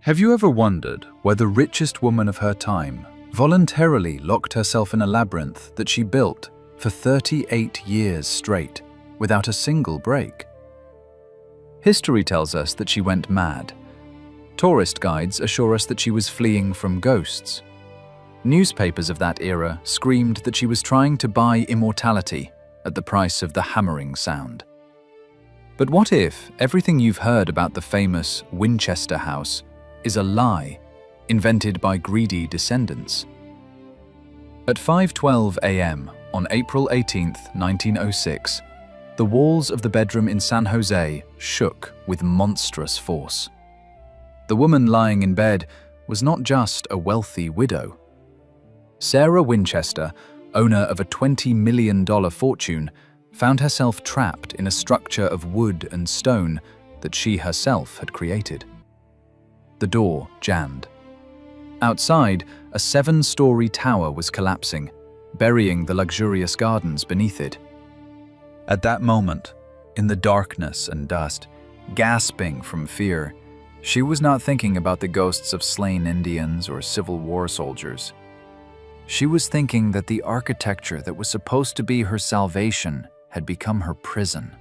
Have you ever wondered why the richest woman of her time voluntarily locked herself in a labyrinth that she built for 38 years straight, without a single break? History tells us that she went mad. Tourist guides assure us that she was fleeing from ghosts. Newspapers of that era screamed that she was trying to buy immortality at the price of the hammering sound. But what if everything you've heard about the famous Winchester house is a lie invented by greedy descendants? At 5:12 a.m. on April 18, 1906, the walls of the bedroom in San Jose shook with monstrous force. The woman lying in bed was not just a wealthy widow. Sarah Winchester, owner of a $20 million fortune, found herself trapped in a structure of wood and stone that she herself had created. The door jammed. Outside, a 7-story tower was collapsing, burying the luxurious gardens beneath it. At that moment, in the darkness and dust, gasping from fear, she was not thinking about the ghosts of slain Indians or Civil War soldiers. She was thinking that the architecture that was supposed to be her salvation had become her prison.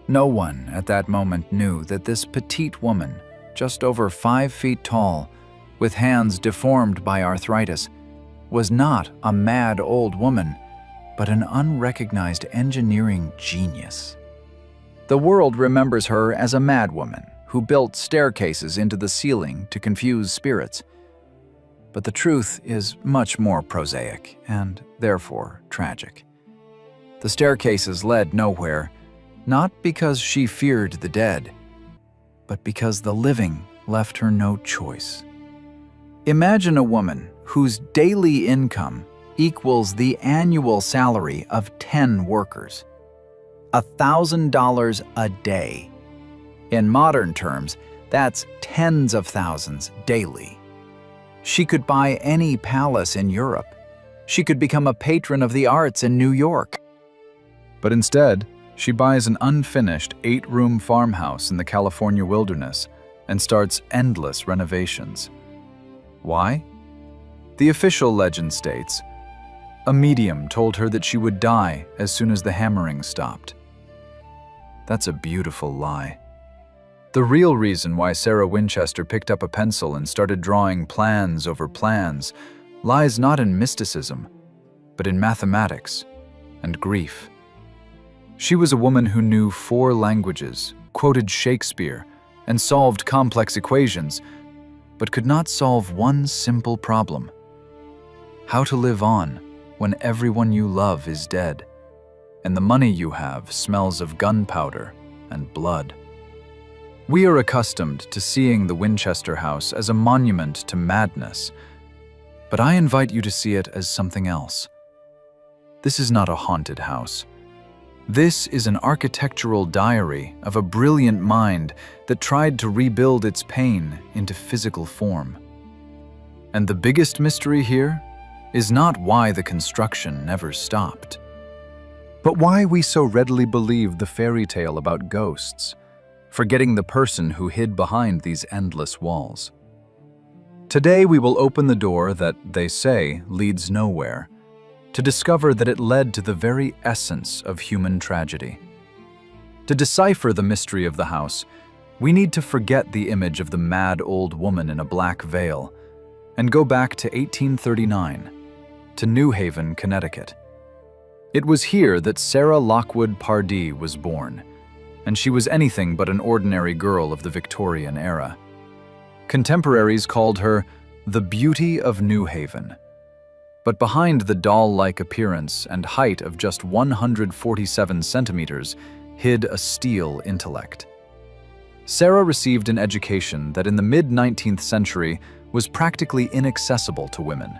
No one at that moment knew that this petite woman, just over 5 feet tall, with hands deformed by arthritis, was not a mad old woman, but an unrecognized engineering genius. The world remembers her as a madwoman who built staircases into the ceiling to confuse spirits. But the truth is much more prosaic and, therefore, tragic. The staircases led nowhere, not because she feared the dead, but because the living left her no choice. Imagine a woman whose daily income equals the annual salary of 10 workers. $1,000 a day. In modern terms, that's tens of thousands daily. She could buy any palace in Europe. She could become a patron of the arts in New York. But instead, she buys an unfinished 8-room farmhouse in the California wilderness and starts endless renovations. Why? The official legend states, a medium told her that she would die as soon as the hammering stopped. That's a beautiful lie. The real reason why Sarah Winchester picked up a pencil and started drawing plans over plans lies not in mysticism, but in mathematics and grief. She was a woman who knew 4 languages, quoted Shakespeare, and solved complex equations, but could not solve one simple problem: how to live on when everyone you love is dead, and the money you have smells of gunpowder and blood. We are accustomed to seeing the Winchester house as a monument to madness, but I invite you to see it as something else. This is not a haunted house. This is an architectural diary of a brilliant mind that tried to rebuild its pain into physical form. And the biggest mystery here is not why the construction never stopped, but why we so readily believe the fairy tale about ghosts, forgetting the person who hid behind these endless walls. Today we will open the door that, they say, leads nowhere, to discover that it led to the very essence of human tragedy. To decipher the mystery of the house, we need to forget the image of the mad old woman in a black veil and go back to 1839, to New Haven, Connecticut. It was here that Sarah Lockwood Pardee was born, and she was anything but an ordinary girl of the Victorian era. Contemporaries called her the Beauty of New Haven. But behind the doll-like appearance and height of just 147 centimeters hid a steel intellect. Sarah received an education that in the mid-19th century was practically inaccessible to women.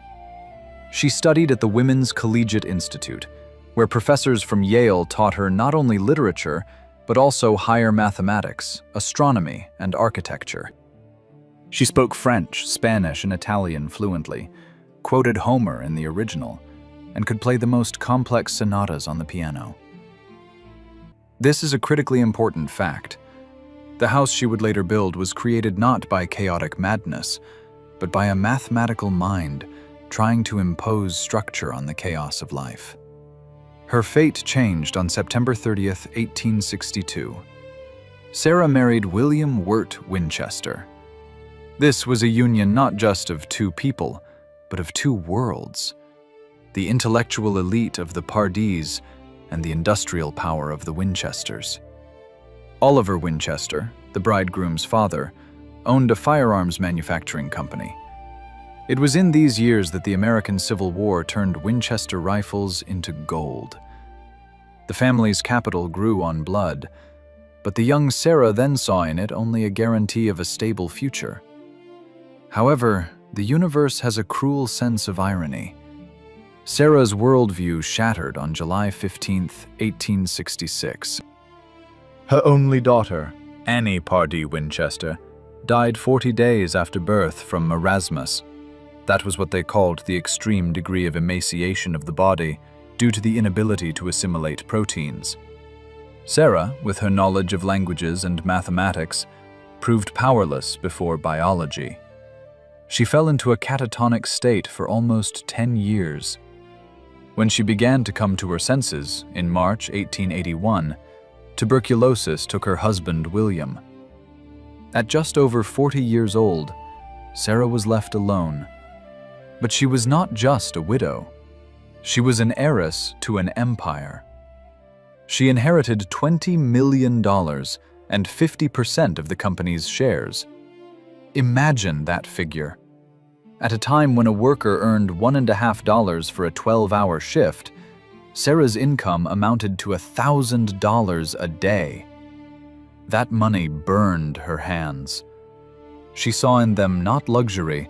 She studied at the Women's Collegiate Institute, where professors from Yale taught her not only literature, but also higher mathematics, astronomy, and architecture. She spoke French, Spanish, and Italian fluently, quoted Homer in the original, and could play the most complex sonatas on the piano. This is a critically important fact. The house she would later build was created not by chaotic madness, but by a mathematical mind trying to impose structure on the chaos of life. Her fate changed on September 30th, 1862. Sarah married William Wirt Winchester. This was a union not just of two people, but of two worlds: the intellectual elite of the Pardis and the industrial power of the Winchesters. Oliver Winchester, the bridegroom's father, owned a firearms manufacturing company. It was in these years that the American Civil War turned Winchester rifles into gold. The family's capital grew on blood, but the young Sarah then saw in it only a guarantee of a stable future. However, the universe has a cruel sense of irony. Sarah's worldview shattered on July 15, 1866. Her only daughter, Annie Pardee Winchester, died 40 days after birth from marasmus. That was what they called the extreme degree of emaciation of the body due to the inability to assimilate proteins. Sarah, with her knowledge of languages and mathematics, proved powerless before biology. She fell into a catatonic state for almost 10 years. When she began to come to her senses in March 1881, tuberculosis took her husband, William. At just over 40 years old, Sarah was left alone. But she was not just a widow. She was an heiress to an empire. She inherited $20 million and 50% of the company's shares. Imagine that figure. At a time when a worker earned $1.50 for a 12-hour shift, Sarah's income amounted to $1,000 a day. That money burned her hands. She saw in them not luxury,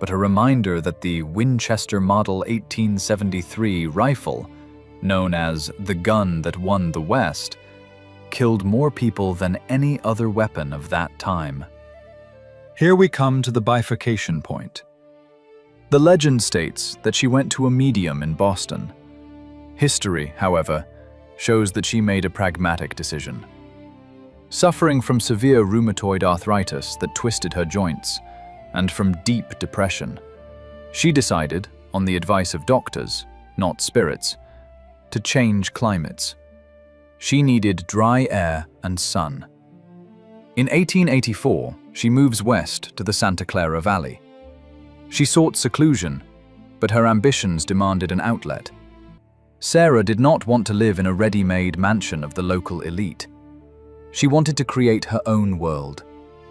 but a reminder that the Winchester Model 1873 rifle, known as the gun that won the West, killed more people than any other weapon of that time. Here we come to the bifurcation point. The legend states that she went to a medium in Boston. History, however, shows that she made a pragmatic decision. Suffering from severe rheumatoid arthritis that twisted her joints, and from deep depression, she decided, on the advice of doctors, not spirits, to change climates. She needed dry air and sun. In 1884, she moves west to the Santa Clara Valley. She sought seclusion, but her ambitions demanded an outlet. Sarah did not want to live in a ready-made mansion of the local elite. She wanted to create her own world,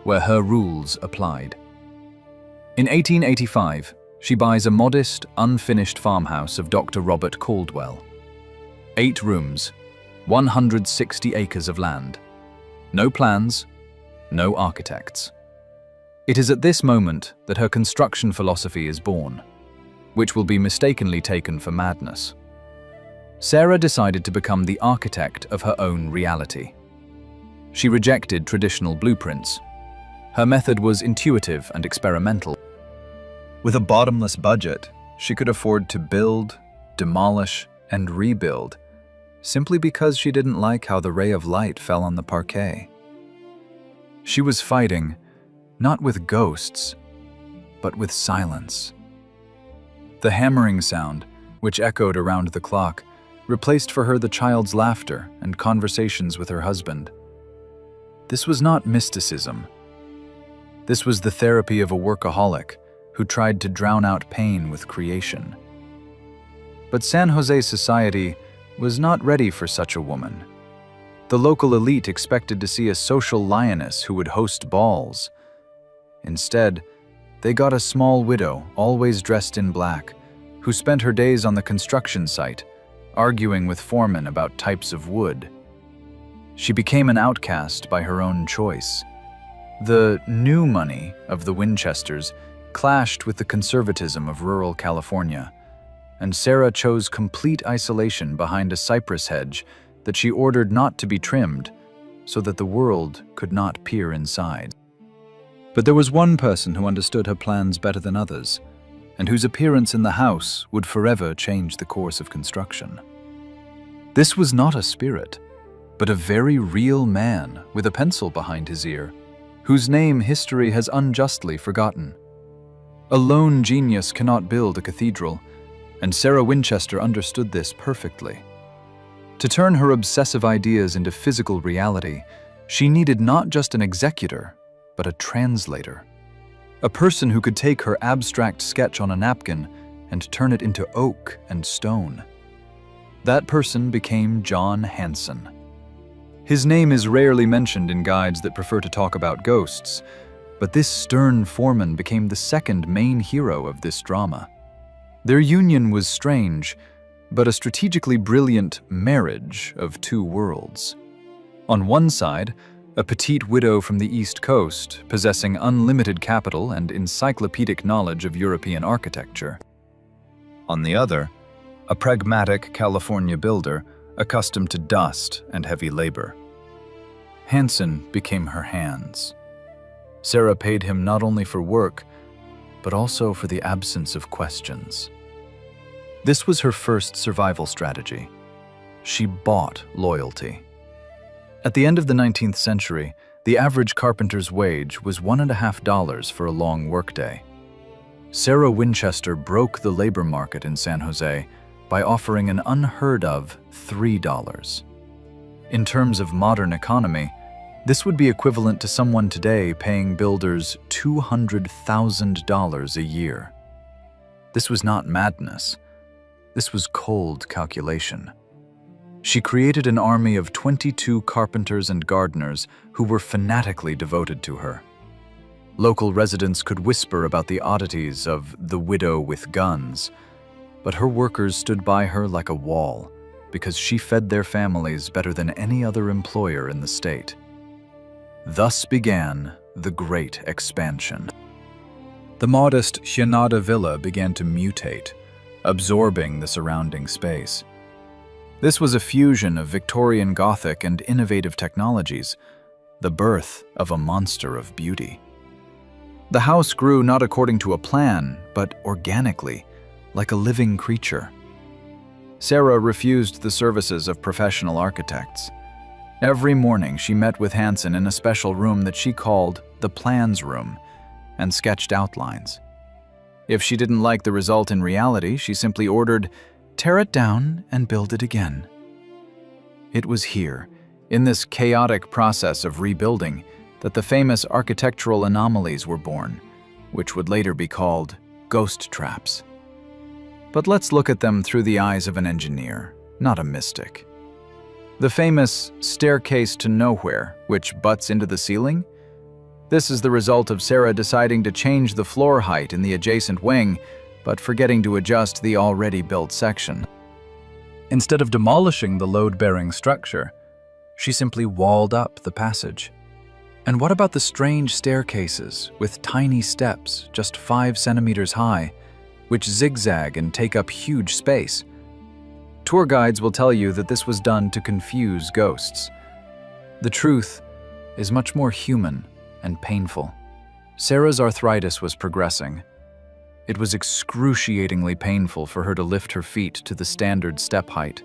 where her rules applied. In 1885, she buys a modest, unfinished farmhouse of Dr. Robert Caldwell. 8 rooms, 160 acres of land. No plans, no architects. It is at this moment that her construction philosophy is born, which will be mistakenly taken for madness. Sarah decided to become the architect of her own reality. She rejected traditional blueprints. Her method was intuitive and experimental. With a bottomless budget, she could afford to build, demolish, and rebuild, simply because she didn't like how the ray of light fell on the parquet. She was fighting, not with ghosts, but with silence. The hammering sound, which echoed around the clock, replaced for her the child's laughter and conversations with her husband. This was not mysticism. This was the therapy of a workaholic who tried to drown out pain with creation. But San Jose society was not ready for such a woman. The local elite expected to see a social lioness who would host balls. Instead, they got a small widow, always dressed in black, who spent her days on the construction site, arguing with foremen about types of wood. She became an outcast by her own choice. The new money of the Winchesters clashed with the conservatism of rural California, and Sarah chose complete isolation behind a cypress hedge that she ordered not to be trimmed so that the world could not peer inside. But there was one person who understood her plans better than others, and whose appearance in the house would forever change the course of construction. This was not a spirit, but a very real man with a pencil behind his ear, whose name history has unjustly forgotten. A lone genius cannot build a cathedral, and Sarah Winchester understood this perfectly. To turn her obsessive ideas into physical reality, she needed not just an executor, but a translator. A person who could take her abstract sketch on a napkin and turn it into oak and stone. That person became John Hanson. His name is rarely mentioned in guides that prefer to talk about ghosts, but this stern foreman became the second main hero of this drama. Their union was strange, but a strategically brilliant marriage of two worlds. On one side, a petite widow from the East Coast, possessing unlimited capital and encyclopedic knowledge of European architecture. On the other, a pragmatic California builder accustomed to dust and heavy labor. Hanson became her hands. Sarah paid him not only for work, but also for the absence of questions. This was her first survival strategy. She bought loyalty. At the end of the 19th century, the average carpenter's wage was $1.50 for a long workday. Sarah Winchester broke the labor market in San Jose by offering an unheard of $3. In terms of modern economy, this would be equivalent to someone today paying builders $200,000 a year. This was not madness. This was cold calculation. She created an army of 22 carpenters and gardeners who were fanatically devoted to her. Local residents could whisper about the oddities of the widow with guns, but her workers stood by her like a wall because she fed their families better than any other employer in the state. Thus began the Great Expansion. The modest Chianada villa began to mutate, absorbing the surrounding space. This was a fusion of Victorian Gothic and innovative technologies, the birth of a monster of beauty. The house grew not according to a plan, but organically, like a living creature. Sarah refused the services of professional architects. Every morning she met with Hanson in a special room that she called the plans room and sketched outlines. If she didn't like the result in reality, she simply ordered, "Tear it down and build it again." It was here, in this chaotic process of rebuilding, that the famous architectural anomalies were born, which would later be called ghost traps. But let's look at them through the eyes of an engineer, not a mystic. The famous staircase to nowhere, which butts into the ceiling? This is the result of Sarah deciding to change the floor height in the adjacent wing, but forgetting to adjust the already built section. Instead of demolishing the load-bearing structure, she simply walled up the passage. And what about the strange staircases with tiny steps just 5 centimeters high, which zigzag and take up huge space? Tour guides will tell you that this was done to confuse ghosts. The truth is much more human and painful. Sarah's arthritis was progressing. It was excruciatingly painful for her to lift her feet to the standard step height.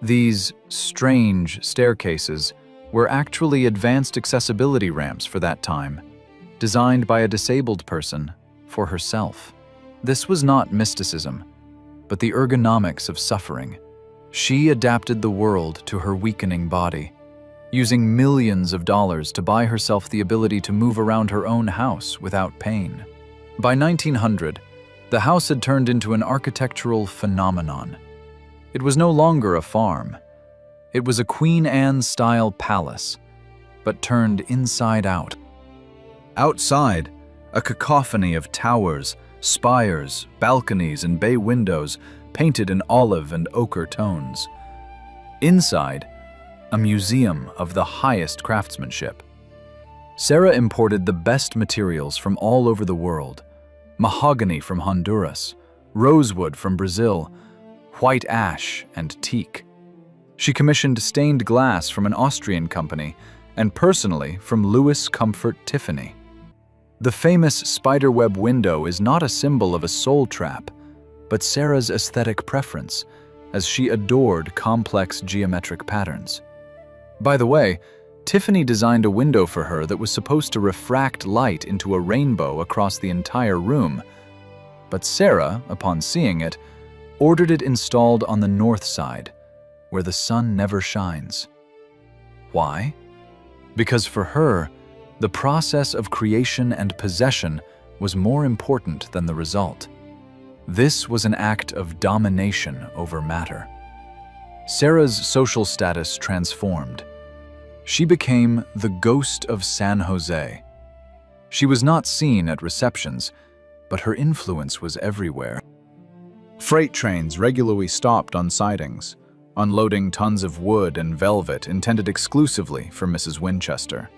These strange staircases were actually advanced accessibility ramps for that time, designed by a disabled person for herself. This was not mysticism, but the ergonomics of suffering. She adapted the world to her weakening body, using millions of dollars to buy herself the ability to move around her own house without pain. By 1900, the house had turned into an architectural phenomenon. It was no longer a farm. It was a Queen Anne-style palace, but turned inside out. Outside, a cacophony of towers, spires, balconies, and bay windows painted in olive and ochre tones. Inside, a museum of the highest craftsmanship. Sarah imported the best materials from all over the world: mahogany from Honduras, rosewood from Brazil, white ash and teak. She commissioned stained glass from an Austrian company and personally from Louis Comfort Tiffany. The famous spiderweb window is not a symbol of a soul trap, but Sarah's aesthetic preference, as she adored complex geometric patterns. By the way, Tiffany designed a window for her that was supposed to refract light into a rainbow across the entire room. But Sarah, upon seeing it, ordered it installed on the north side, where the sun never shines. Why? Because for her, the process of creation and possession was more important than the result. This was an act of domination over matter. Sarah's social status transformed. She became the ghost of San Jose. She was not seen at receptions, but her influence was everywhere. Freight trains regularly stopped on sidings, unloading tons of wood and velvet intended exclusively for Mrs. Winchester.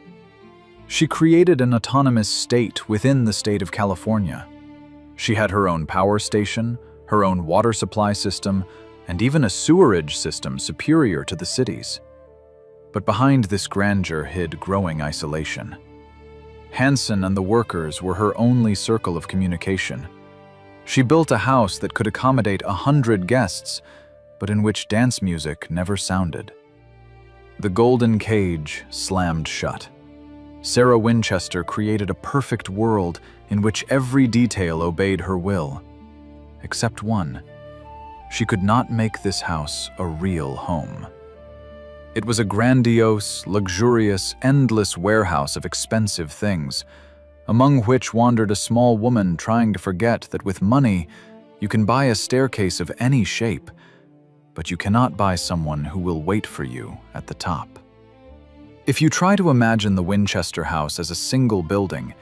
She created an autonomous state within the state of California. She had her own power station, her own water supply system, and even a sewerage system superior to the city's. But behind this grandeur hid growing isolation. Hanson and the workers were her only circle of communication. She built a house that could accommodate 100 guests, but in which dance music never sounded. The golden cage slammed shut. Sarah Winchester created a perfect world in which every detail obeyed her will, except one. She could not make this house a real home. It was a grandiose, luxurious, endless warehouse of expensive things, among which wandered a small woman trying to forget that with money, you can buy a staircase of any shape, but you cannot buy someone who will wait for you at the top. If you try to imagine the Winchester house as a single building,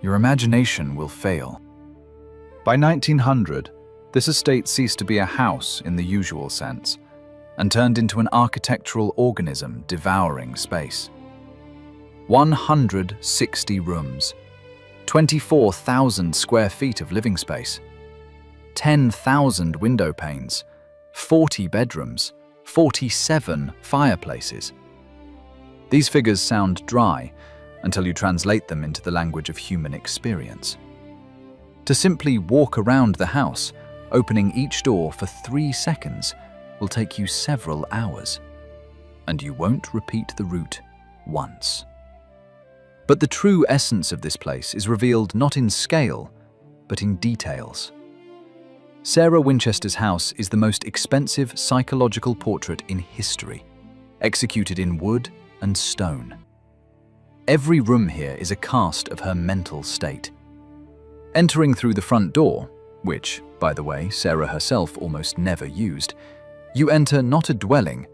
your imagination will fail. By 1900, this estate ceased to be a house in the usual sense, and turned into an architectural organism devouring space. 160 rooms, 24,000 square feet of living space, 10,000 window panes, 40 bedrooms, 47 fireplaces. These figures sound dry until you translate them into the language of human experience. To simply walk around the house, opening each door for 3 seconds, will take you several hours, and you won't repeat the route once. But the true essence of this place is revealed not in scale, but in details. Sarah Winchester's house is the most expensive psychological portrait in history, executed in wood and stone. Every room here is a cast of her mental state. Entering through the front door, which, by the way, Sarah herself almost never used, you enter not a dwelling,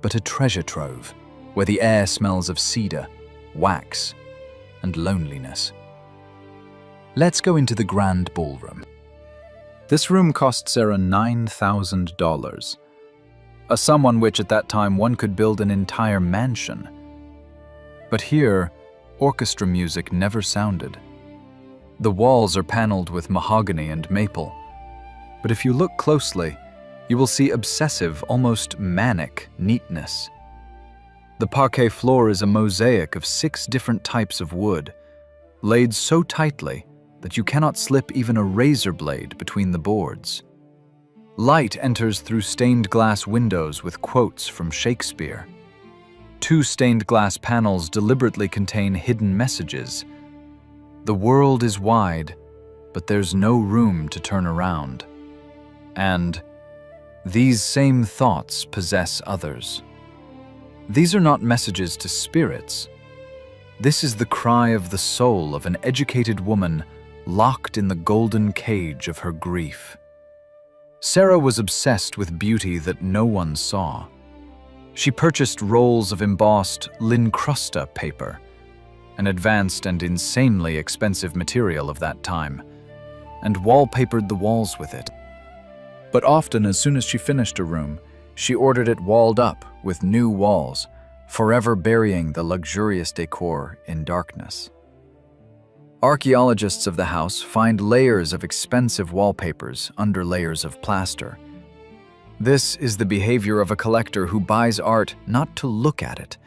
but a treasure trove, where the air smells of cedar, wax, and loneliness. Let's go into the grand ballroom. This room cost Sarah $9,000, a sum on which at that time one could build an entire mansion. But here, orchestra music never sounded. The walls are paneled with mahogany and maple, but if you look closely, you will see obsessive, almost manic neatness. The parquet floor is a mosaic of 6 different types of wood, laid so tightly that you cannot slip even a razor blade between the boards. Light enters through stained glass windows with quotes from Shakespeare. 2 stained glass panels deliberately contain hidden messages. The world is wide, but there's no room to turn around. And these same thoughts possess others. These are not messages to spirits. This is the cry of the soul of an educated woman locked in the golden cage of her grief. Sarah was obsessed with beauty that no one saw. She purchased rolls of embossed lincrusta paper, an advanced and insanely expensive material of that time, and wallpapered the walls with it. But often, as soon as she finished a room, she ordered it walled up with new walls, forever burying the luxurious decor in darkness. Archaeologists of the house find layers of expensive wallpapers under layers of plaster. This is the behavior of a collector who buys art not to look at it,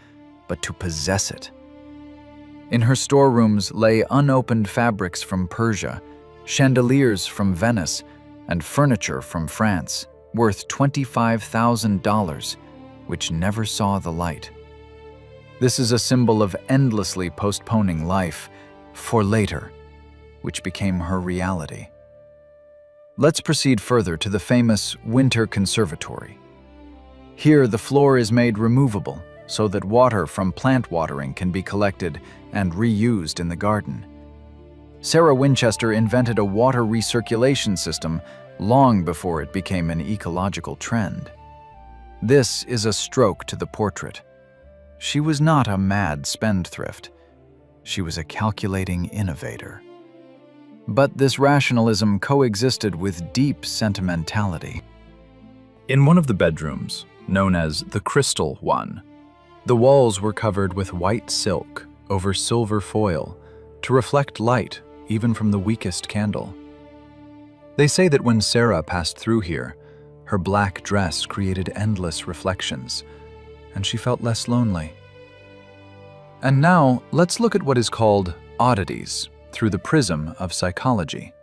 but to possess it. In her storerooms lay unopened fabrics from Persia, chandeliers from Venice, and furniture from France, worth $25,000, which never saw the light. This is a symbol of endlessly postponing life for later, which became her reality. Let's proceed further to the famous Winter Conservatory. Here, the floor is made removable so that water from plant watering can be collected and reused in the garden. Sarah Winchester invented a water recirculation system long before it became an ecological trend. This is a stroke to the portrait. She was not a mad spendthrift. She was a calculating innovator. But this rationalism coexisted with deep sentimentality. In one of the bedrooms, known as the Crystal One, the walls were covered with white silk over silver foil to reflect light even from the weakest candle. They say that when Sarah passed through here, her black dress created endless reflections, and she felt less lonely. And now, let's look at what is called oddities through the prism of psychology.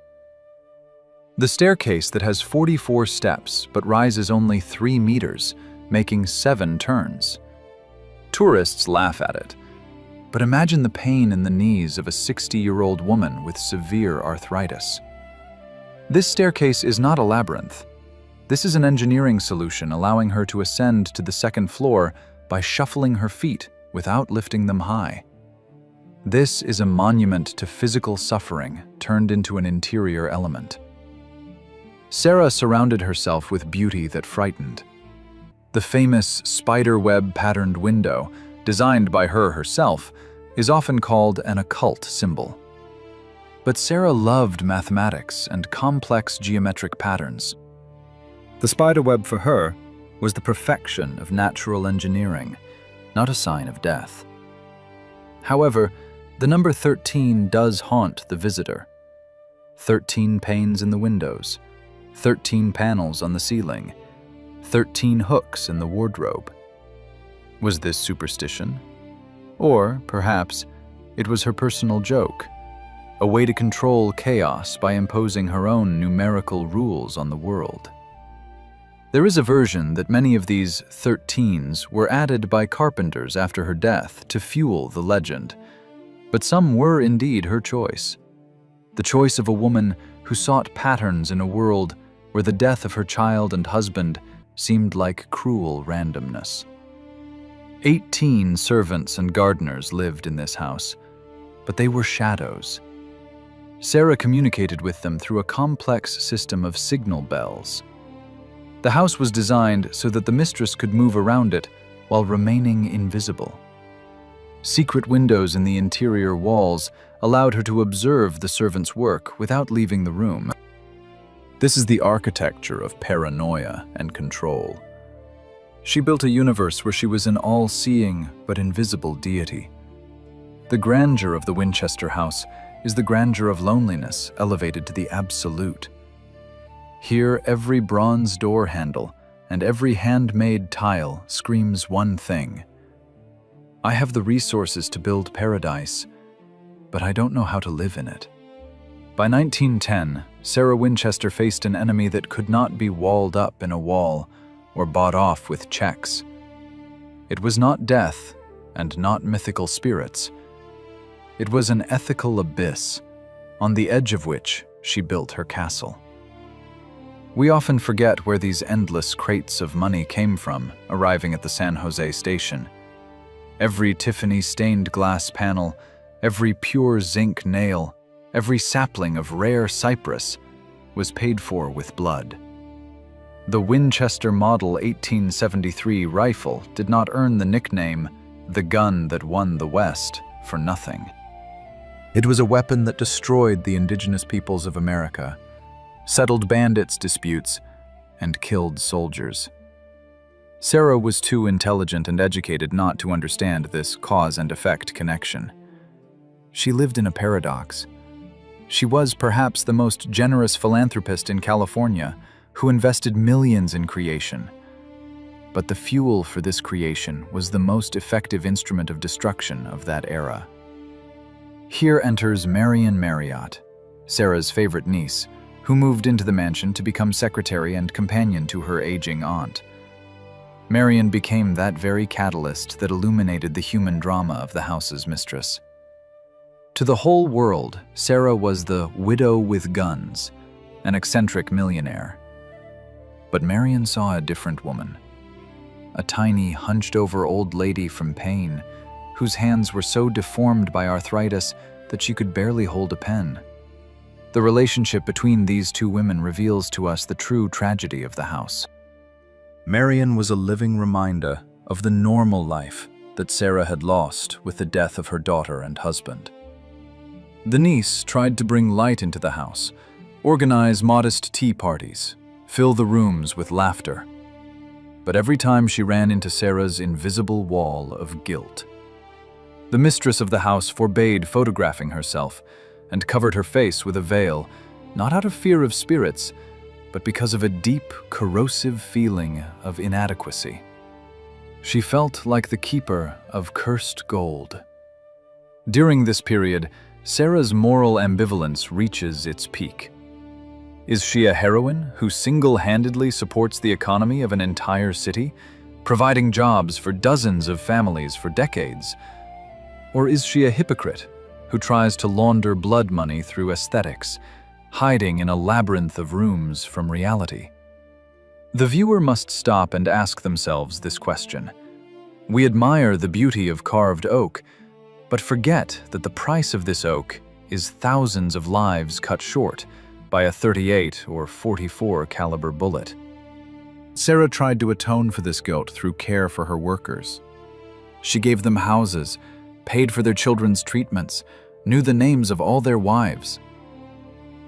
The staircase that has 44 steps but rises only 3 meters, making 7 turns. Tourists laugh at it, but imagine the pain in the knees of a 60-year-old woman with severe arthritis. This staircase is not a labyrinth. This is an engineering solution allowing her to ascend to the 2nd floor by shuffling her feet without lifting them high. This is a monument to physical suffering turned into an interior element. Sarah surrounded herself with beauty that frightened. The famous spider-web patterned window, designed by her herself, is often called an occult symbol. But Sarah loved mathematics and complex geometric patterns. The spiderweb for her was the perfection of natural engineering, not a sign of death. However, the number 13 does haunt the visitor. 13 panes in the windows, 13 panels on the ceiling, 13 hooks in the wardrobe. Was this superstition? Or, perhaps, it was her personal joke, a way to control chaos by imposing her own numerical rules on the world. There is a version that many of these 13s were added by carpenters after her death to fuel the legend, but some were indeed her choice. The choice of a woman who sought patterns in a world where the death of her child and husband seemed like cruel randomness. 18 servants and gardeners lived in this house, but they were shadows. Sarah communicated with them through a complex system of signal bells. The house was designed so that the mistress could move around it while remaining invisible. Secret windows in the interior walls allowed her to observe the servants' work without leaving the room. This is the architecture of paranoia and control. She built a universe where she was an all-seeing but invisible deity. The grandeur of the Winchester house is the grandeur of loneliness elevated to the absolute. Here, every bronze door handle and every handmade tile screams one thing: I have the resources to build paradise, but I don't know how to live in it. By 1910, Sarah Winchester faced an enemy that could not be walled up in a wall or bought off with checks. It was not death and not mythical spirits. It was an ethical abyss, on the edge of which she built her castle. We often forget where these endless crates of money came from, arriving at the San Jose station. Every Tiffany-stained glass panel, every pure zinc nail, every sapling of rare cypress was paid for with blood. The Winchester Model 1873 rifle did not earn the nickname, "the gun that won the West," for nothing. It was a weapon that destroyed the indigenous peoples of America, settled bandits' disputes, and killed soldiers. Sarah was too intelligent and educated not to understand this cause and effect connection. She lived in a paradox. She was perhaps the most generous philanthropist in California, who invested millions in creation. But the fuel for this creation was the most effective instrument of destruction of that era. Here enters Marion Marriott, Sarah's favorite niece, who moved into the mansion to become secretary and companion to her aging aunt. Marion became that very catalyst that illuminated the human drama of the house's mistress. To the whole world, Sarah was the widow with guns, an eccentric millionaire. But Marion saw a different woman, a tiny, hunched-over old lady from Paine, whose hands were so deformed by arthritis that she could barely hold a pen. The relationship between these two women reveals to us the true tragedy of the house. Marion was a living reminder of the normal life that Sarah had lost with the death of her daughter and husband. The niece tried to bring light into the house, organize modest tea parties, fill the rooms with laughter. But every time she ran into Sarah's invisible wall of guilt. The mistress of the house forbade photographing herself and covered her face with a veil, not out of fear of spirits, but because of a deep, corrosive feeling of inadequacy. She felt like the keeper of cursed gold. During this period, Sarah's moral ambivalence reaches its peak. Is she a heroine who single-handedly supports the economy of an entire city, providing jobs for dozens of families for decades? Or is she a hypocrite who tries to launder blood money through aesthetics, hiding in a labyrinth of rooms from reality? The viewer must stop and ask themselves this question. We admire the beauty of carved oak, but forget that the price of this oak is thousands of lives cut short by a 38 or 44 caliber bullet. Sarah tried to atone for this guilt through care for her workers. She gave them houses, paid for their children's treatments, knew the names of all their wives.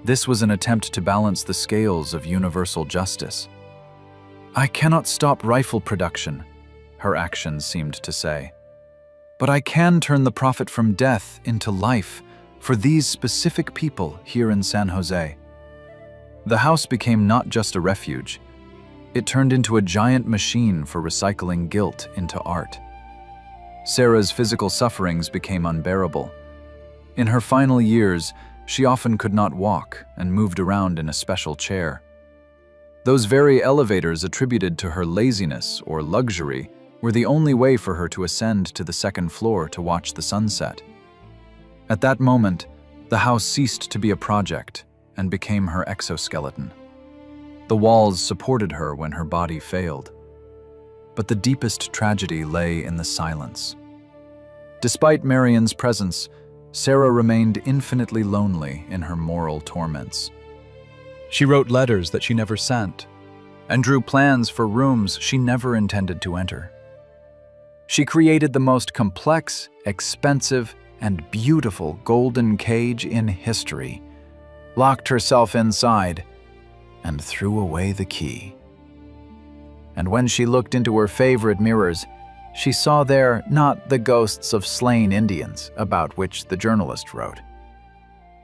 This was an attempt to balance the scales of universal justice. I cannot stop rifle production, her actions seemed to say. But I can turn the profit from death into life for these specific people here in San Jose. The house became not just a refuge. It turned into a giant machine for recycling guilt into art. Sarah's physical sufferings became unbearable. In her final years, she often could not walk and moved around in a special chair. Those very elevators attributed to her laziness or luxury were the only way for her to ascend to the second floor to watch the sunset. At that moment, the house ceased to be a project and became her exoskeleton. The walls supported her when her body failed. But the deepest tragedy lay in the silence. Despite Marion's presence, Sarah remained infinitely lonely in her moral torments. She wrote letters that she never sent and drew plans for rooms she never intended to enter. She created the most complex, expensive, and beautiful golden cage in history, locked herself inside, and threw away the key. And when she looked into her favorite mirrors, she saw there not the ghosts of slain Indians about which the journalist wrote.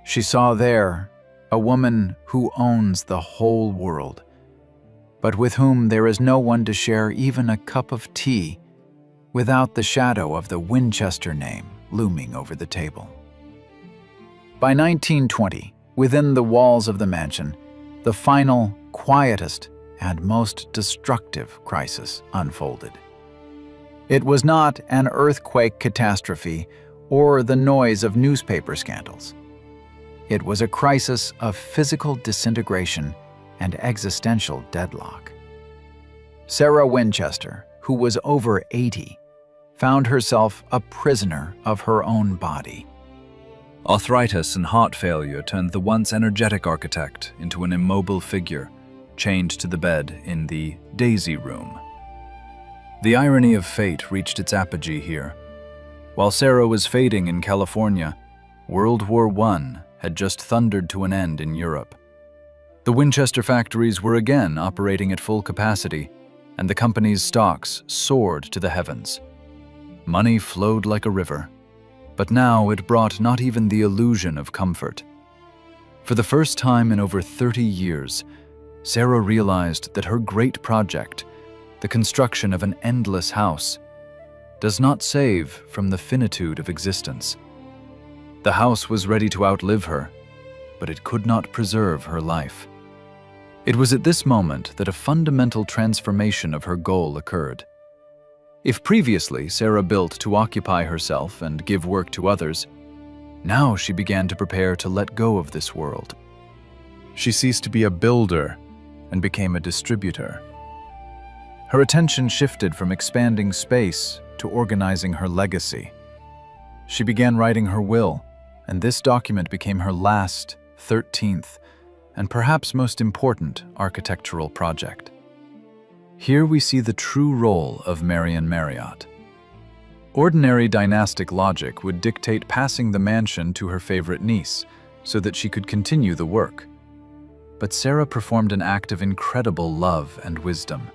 She saw there a woman who owns the whole world, but with whom there is no one to share even a cup of tea without the shadow of the Winchester name looming over the table. By 1920, within the walls of the mansion, the final, quietest, and most destructive crisis unfolded. It was not an earthquake catastrophe or the noise of newspaper scandals. It was a crisis of physical disintegration and existential deadlock. Sarah Winchester, who was over 80, found herself a prisoner of her own body. Arthritis and heart failure turned the once energetic architect into an immobile figure, chained to the bed in the Daisy Room. The irony of fate reached its apogee here. While Sarah was fading in California, World War I had just thundered to an end in Europe. The Winchester factories were again operating at full capacity, and the company's stocks soared to the heavens. Money flowed like a river, but now it brought not even the illusion of comfort. For the first time in over 30 years, Sarah realized that her great project, the construction of an endless house, does not save from the finitude of existence. The house was ready to outlive her, but it could not preserve her life. It was at this moment that a fundamental transformation of her goal occurred. If previously Sarah built to occupy herself and give work to others, now she began to prepare to let go of this world. She ceased to be a builder and became a distributor. Her attention shifted from expanding space to organizing her legacy. She began writing her will, and this document became her last, 13th, and perhaps most important architectural project. Here we see the true role of Marion Marriott. Ordinary dynastic logic would dictate passing the mansion to her favorite niece so that she could continue the work. But Sarah performed an act of incredible love and wisdom.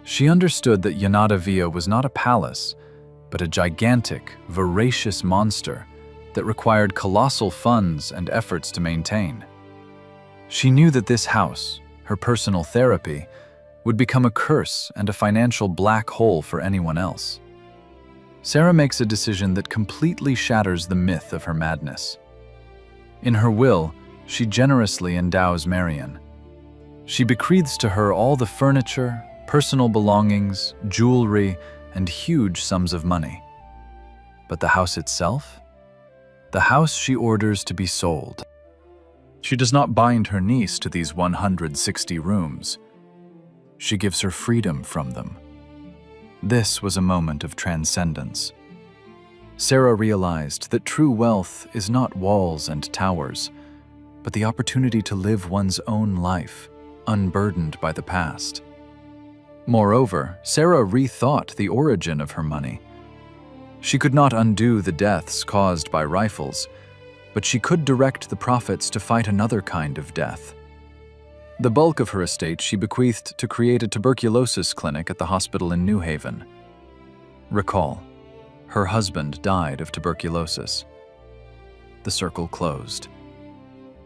She understood that Yanada Villa was not a palace, but a gigantic, voracious monster that required colossal funds and efforts to maintain. She knew that this house, her personal therapy, would become a curse and a financial black hole for anyone else. Sarah makes a decision that completely shatters the myth of her madness. In her will, she generously endows Marion. She bequeaths to her all the furniture, personal belongings, jewelry, and huge sums of money. But the house itself? The house she orders to be sold. She does not bind her niece to these 160 rooms. She gives her freedom from them. This was a moment of transcendence. Sarah realized that true wealth is not walls and towers, but the opportunity to live one's own life, unburdened by the past. Moreover, Sarah rethought the origin of her money. She could not undo the deaths caused by rifles, but she could direct the profits to fight another kind of death. The bulk of her estate she bequeathed to create a tuberculosis clinic at the hospital in New Haven. Recall, her husband died of tuberculosis. The circle closed.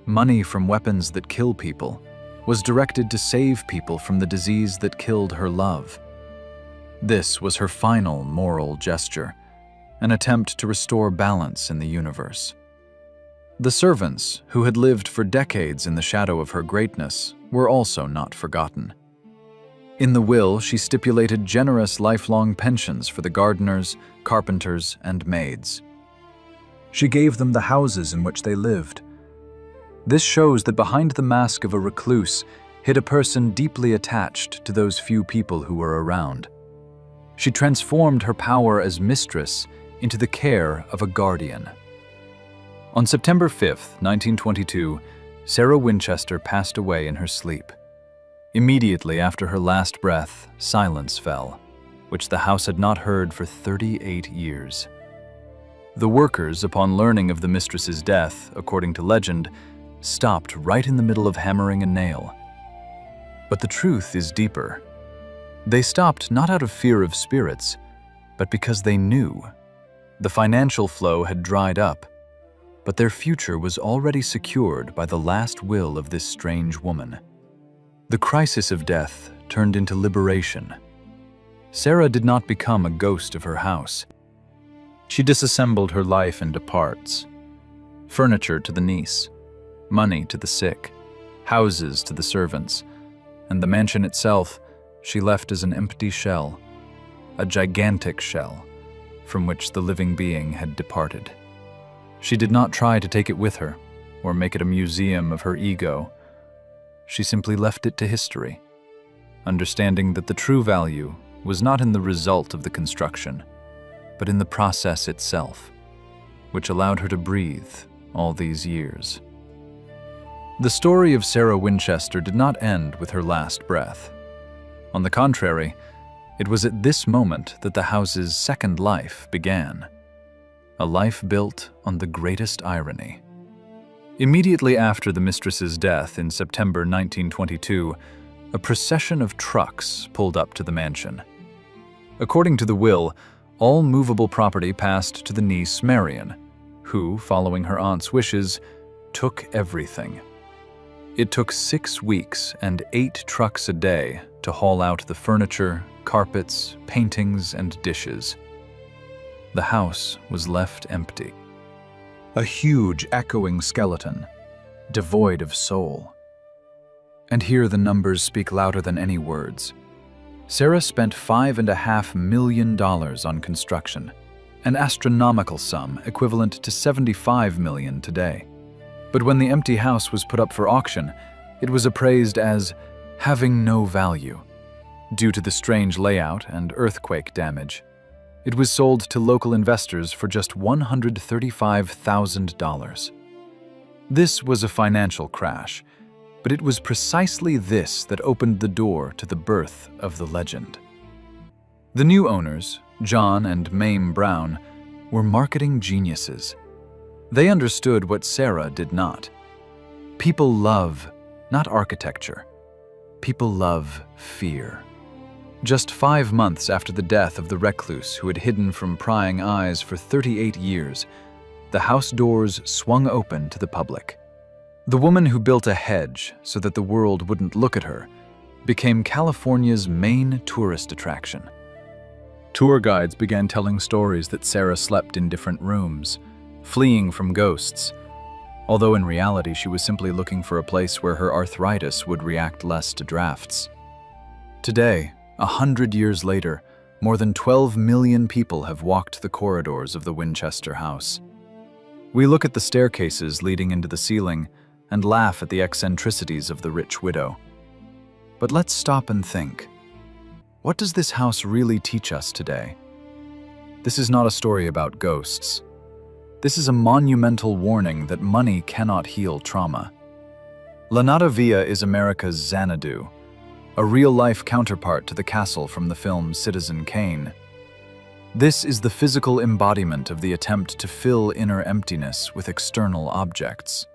Money from weapons that kill people was directed to save people from the disease that killed her love. This was her final moral gesture, an attempt to restore balance in the universe. The servants, who had lived for decades in the shadow of her greatness, were also not forgotten. In the will, she stipulated generous lifelong pensions for the gardeners, carpenters, and maids. She gave them the houses in which they lived. This shows that behind the mask of a recluse hid a person deeply attached to those few people who were around. She transformed her power as mistress into the care of a guardian. On September 5, 1922, Sarah Winchester passed away in her sleep. Immediately after her last breath, silence fell, which the house had not heard for 38 years. The workers, upon learning of the mistress's death, according to legend, stopped right in the middle of hammering a nail. But the truth is deeper. They stopped not out of fear of spirits, but because they knew. The financial flow had dried up, but their future was already secured by the last will of this strange woman. The crisis of death turned into liberation. Sarah did not become a ghost of her house. She disassembled her life into parts. Furniture to the niece, money to the sick, houses to the servants, and the mansion itself she left as an empty shell, a gigantic shell, from which the living being had departed. She did not try to take it with her, or make it a museum of her ego. She simply left it to history, understanding that the true value was not in the result of the construction, but in the process itself, which allowed her to breathe all these years. The story of Sarah Winchester did not end with her last breath. On the contrary, it was at this moment that the house's second life began, a life built on the greatest irony. Immediately after the mistress's death in September 1922, a procession of trucks pulled up to the mansion. According to the will, all movable property passed to the niece Marion, who, following her aunt's wishes, took everything. It took 6 weeks and 8 trucks a day to haul out the furniture, carpets, paintings, and dishes. The house was left empty. A huge, echoing skeleton, devoid of soul. And here the numbers speak louder than any words. Sarah spent $5.5 million on construction, an astronomical sum equivalent to $75 million today. But when the empty house was put up for auction, it was appraised as having no value. Due to the strange layout and earthquake damage, it was sold to local investors for just $135,000. This was a financial crash, but it was precisely this that opened the door to the birth of the legend. The new owners, John and Mame Brown, were marketing geniuses. They understood what Sarah did not. People love, not architecture. People love fear. Just 5 months after the death of the recluse who had hidden from prying eyes for 38 years, the house doors swung open to the public. The woman who built a hedge so that the world wouldn't look at her became California's main tourist attraction. Tour guides began telling stories that Sarah slept in different rooms, fleeing from ghosts, although in reality she was simply looking for a place where her arthritis would react less to drafts. Today, 100 years later, more than 12 million people have walked the corridors of the Winchester house. We look at the staircases leading into the ceiling and laugh at the eccentricities of the rich widow. But let's stop and think. What does this house really teach us today? This is not a story about ghosts. This is a monumental warning that money cannot heal trauma. La Nada Villa is America's Xanadu, a real-life counterpart to the castle from the film Citizen Kane. This is the physical embodiment of the attempt to fill inner emptiness with external objects.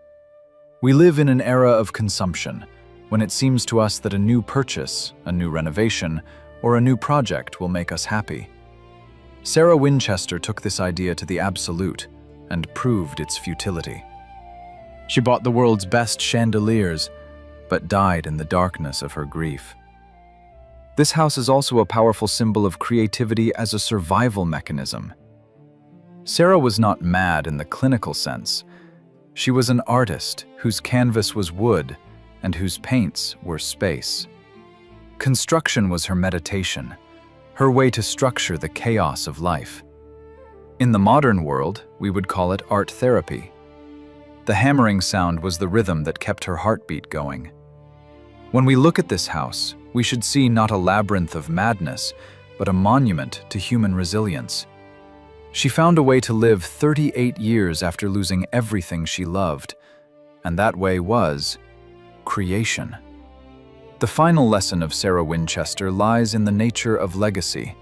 We live in an era of consumption, when it seems to us that a new purchase, a new renovation, or a new project will make us happy. Sarah Winchester took this idea to the absolute and proved its futility. She bought the world's best chandeliers, but died in the darkness of her grief. This house is also a powerful symbol of creativity as a survival mechanism. Sarah was not mad in the clinical sense. She was an artist whose canvas was wood and whose paints were space. Construction was her meditation, her way to structure the chaos of life. In the modern world, we would call it art therapy. The hammering sound was the rhythm that kept her heartbeat going. When we look at this house, we should see not a labyrinth of madness, but a monument to human resilience. She found a way to live 38 years after losing everything she loved, and that way was creation. The final lesson of Sarah Winchester lies in the nature of legacy.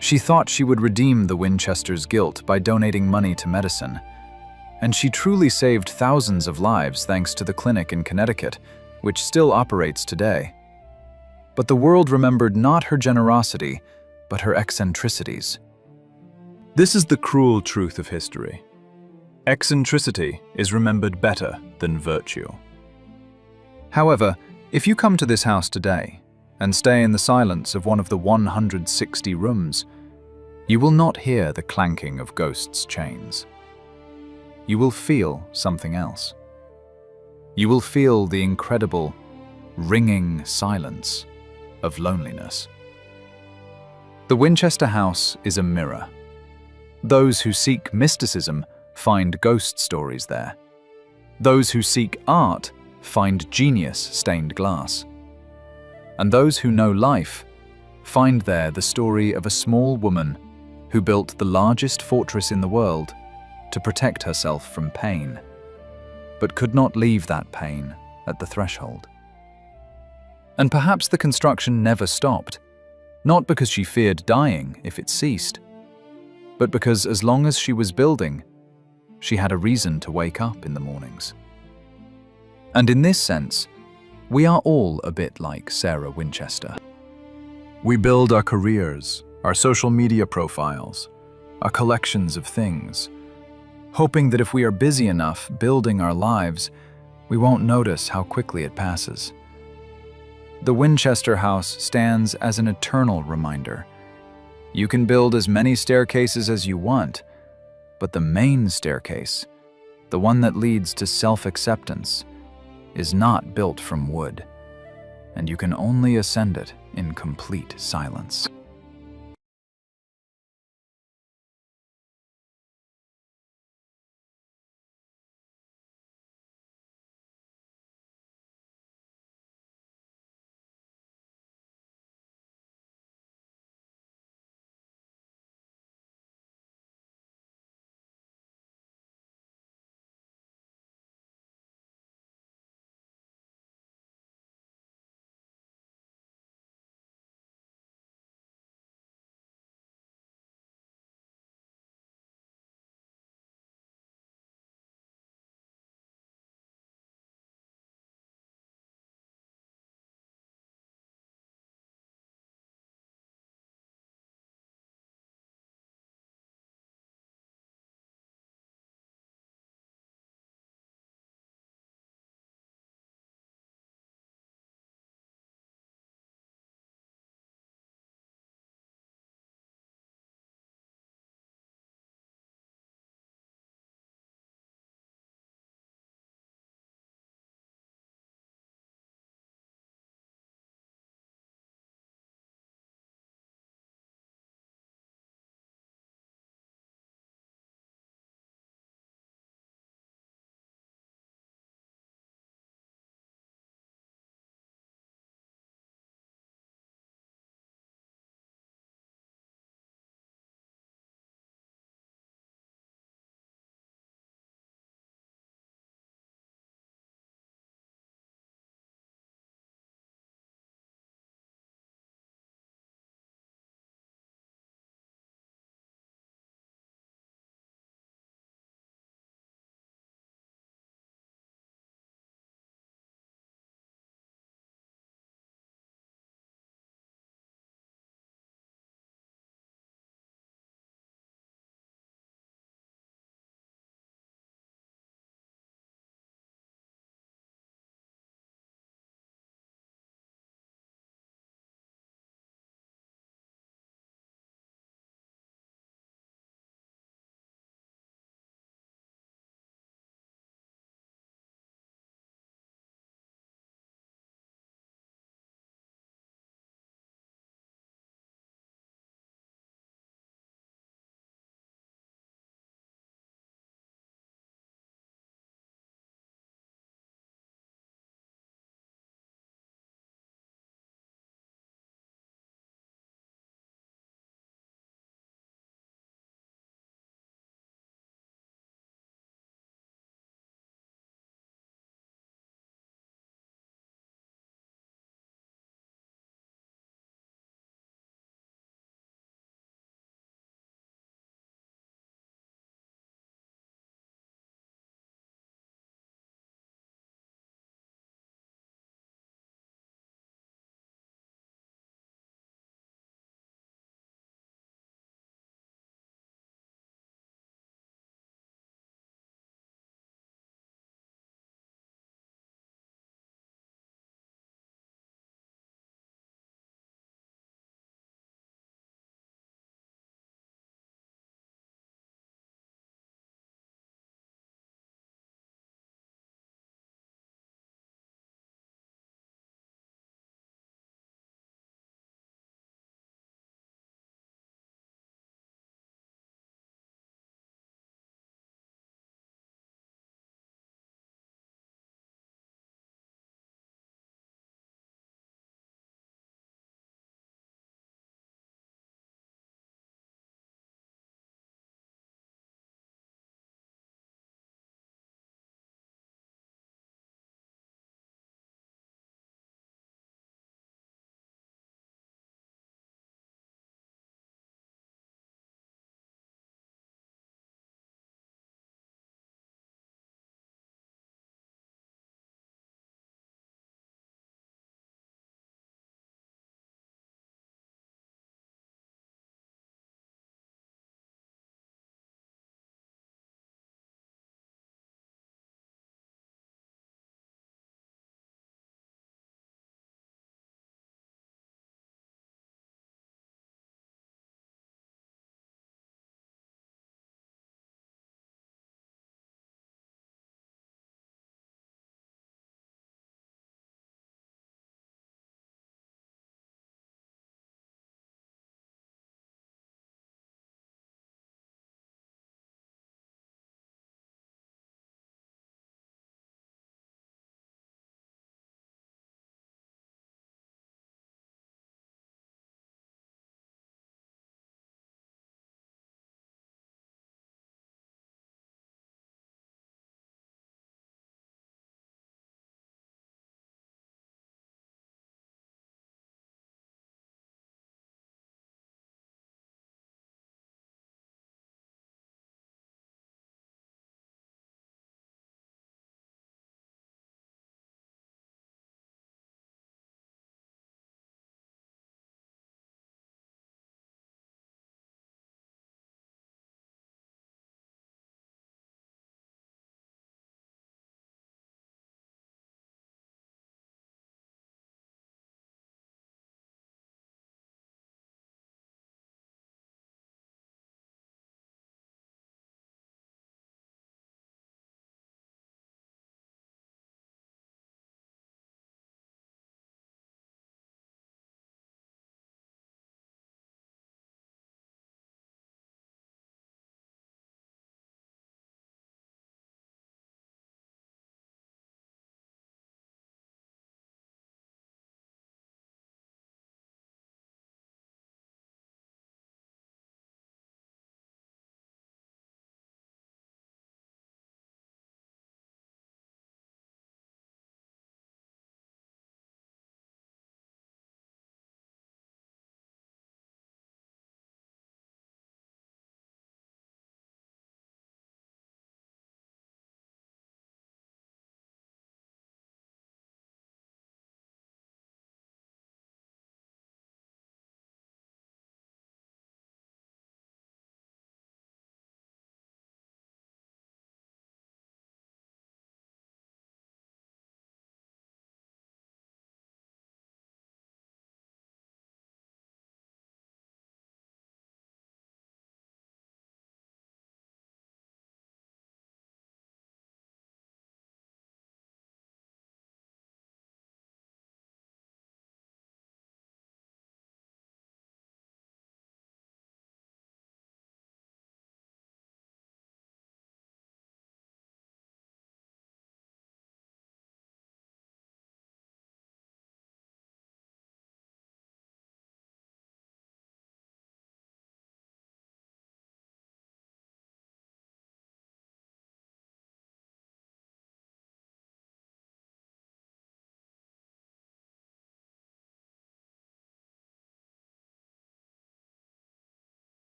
She thought she would redeem the Winchesters' guilt by donating money to medicine, and she truly saved thousands of lives thanks to the clinic in Connecticut, which still operates today. But the world remembered not her generosity, but her eccentricities. This is the cruel truth of history. Eccentricity is remembered better than virtue. However, if you come to this house today and stay in the silence of one of the 160 rooms, you will not hear the clanking of ghosts' chains. You will feel something else. You will feel the incredible, ringing silence of loneliness. The Winchester house is a mirror. Those who seek mysticism find ghost stories there. Those who seek art find genius-stained glass. And those who know life find there the story of a small woman who built the largest fortress in the world to protect herself from pain, but could not leave that pain at the threshold. And perhaps the construction never stopped, not because she feared dying if it ceased, but because as long as she was building, she had a reason to wake up in the mornings. And in this sense, we are all a bit like Sarah Winchester. We build our careers, our social media profiles, our collections of things, hoping that if we are busy enough building our lives, we won't notice how quickly it passes. The Winchester house stands as an eternal reminder. You can build as many staircases as you want, but the main staircase, the one that leads to self-acceptance, is not built from wood, and you can only ascend it in complete silence.